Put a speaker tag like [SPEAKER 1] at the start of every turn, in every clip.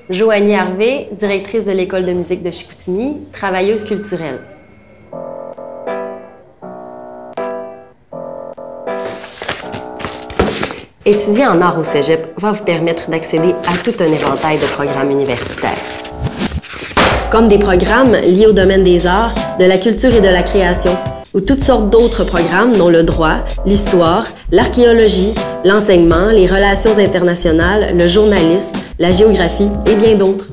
[SPEAKER 1] Joanie Harvey, directrice de l'École de musique de Chicoutimi, travailleuse culturelle. Étudier en art au cégep va vous permettre d'accéder à tout un éventail de programmes universitaires. Comme des programmes liés au domaine des arts, de la culture et de la création, ou toutes sortes d'autres programmes dont le droit, l'histoire, l'archéologie, l'enseignement, les relations internationales, le journalisme, la géographie et bien d'autres.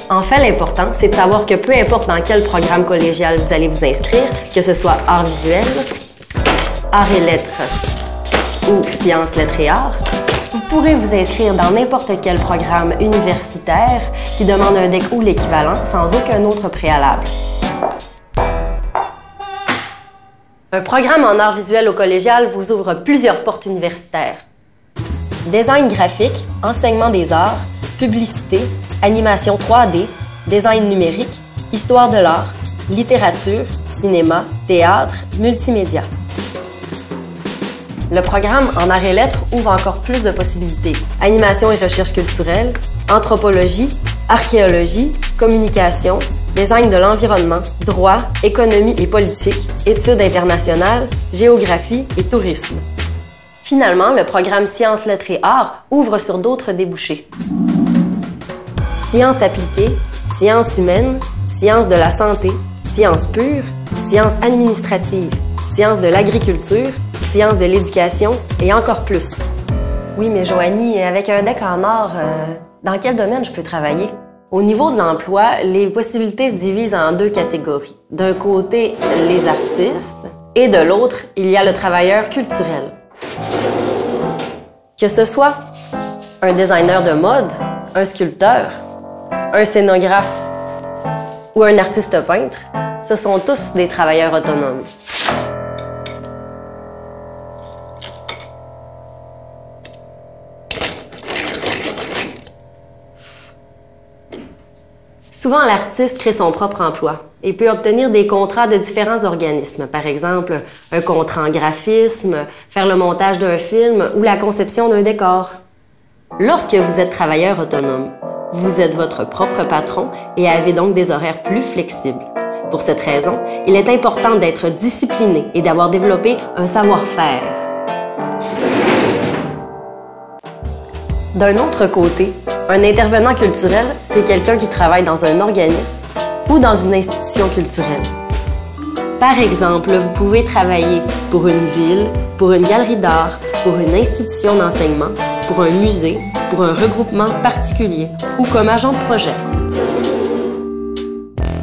[SPEAKER 1] En fait, l'important, c'est de savoir que peu importe dans quel programme collégial vous allez vous inscrire, que ce soit art visuel, arts et lettres ou sciences, lettres et arts, vous pourrez vous inscrire dans n'importe quel programme universitaire qui demande un DEC ou l'équivalent sans aucun autre préalable. Un programme en art visuel au collégial vous ouvre plusieurs portes universitaires. Design graphique, enseignement des arts, publicité, animation 3D, design numérique, histoire de l'art, littérature, cinéma, théâtre, multimédia. Le programme en arts et lettres ouvre encore plus de possibilités. Animation et recherche culturelle, anthropologie, archéologie, communication, design de l'environnement, droit, économie et politique, études internationales, géographie et tourisme. Finalement, le programme Sciences, lettres et arts ouvre sur d'autres débouchés. Sciences appliquées, sciences humaines, sciences de la santé, sciences pures, sciences administratives, sciences de l'agriculture, sciences de l'éducation et encore plus. Oui, mais Joanie, avec un DEC en art, dans quel domaine je peux travailler? Au niveau de l'emploi, les possibilités se divisent en deux catégories. D'un côté, les artistes, et de l'autre, il y a le travailleur culturel. Que ce soit un designer de mode, un sculpteur, un scénographe ou un artiste peintre, ce sont tous des travailleurs autonomes. Souvent, l'artiste crée son propre emploi et peut obtenir des contrats de différents organismes, par exemple un contrat en graphisme, faire le montage d'un film ou la conception d'un décor. Lorsque vous êtes travailleur autonome, vous êtes votre propre patron et avez donc des horaires plus flexibles. Pour cette raison, il est important d'être discipliné et d'avoir développé un savoir-faire. D'un autre côté, un intervenant culturel, c'est quelqu'un qui travaille dans un organisme ou dans une institution culturelle. Par exemple, vous pouvez travailler pour une ville, pour une galerie d'art, pour une institution d'enseignement, pour un musée, pour un regroupement particulier ou comme agent de projet.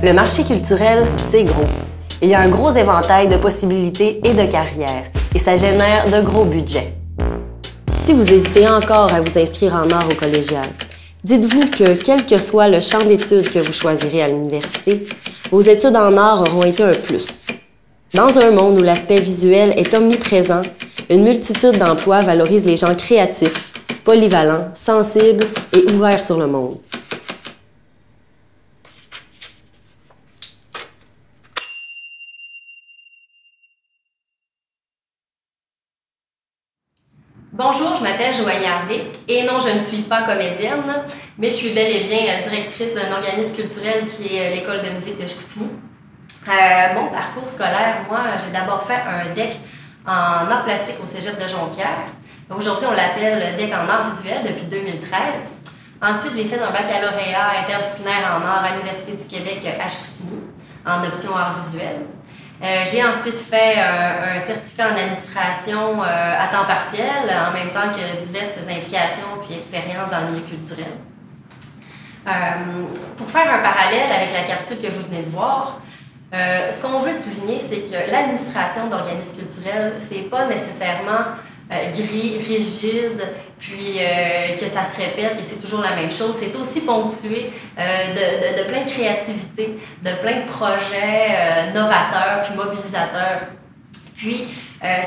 [SPEAKER 1] Le marché culturel, c'est gros. Il y a un gros éventail de possibilités et de carrières et ça génère de gros budgets. Si vous hésitez encore à vous inscrire en art au collégial, dites-vous que quel que soit le champ d'études que vous choisirez à l'université, vos études en art auront été un plus. Dans un monde où l'aspect visuel est omniprésent, une multitude d'emplois valorise les gens créatifs, polyvalents, sensibles et ouverts sur le monde.
[SPEAKER 2] Bonjour, je m'appelle Joanie Harvey et non, je ne suis pas comédienne, mais je suis bel et bien directrice d'un organisme culturel qui est l'École de musique de Chicoutimi. Mon parcours scolaire, moi, j'ai d'abord fait un DEC en art plastique au cégep de Jonquière. Aujourd'hui, on l'appelle DEC en art visuel depuis 2013. Ensuite, j'ai fait un baccalauréat interdisciplinaire en art à l'Université du Québec à Chicoutimi, en option art visuel. J'ai ensuite fait un certificat en administration à temps partiel, en même temps que diverses implications puis expériences dans le milieu culturel. Pour faire un parallèle avec la capsule que vous venez de voir, ce qu'on veut souligner, c'est que l'administration d'organismes culturels, c'est pas nécessairement gris, rigide, puis que ça se répète et c'est toujours la même chose. C'est aussi ponctué de plein de créativité, de plein de projets novateurs puis mobilisateurs. Puis,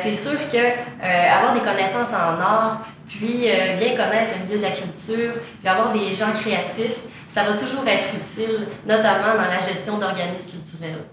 [SPEAKER 2] c'est sûr que avoir des connaissances en art, puis bien connaître le milieu de la culture, puis avoir des gens créatifs, ça va toujours être utile, notamment dans la gestion d'organismes culturels.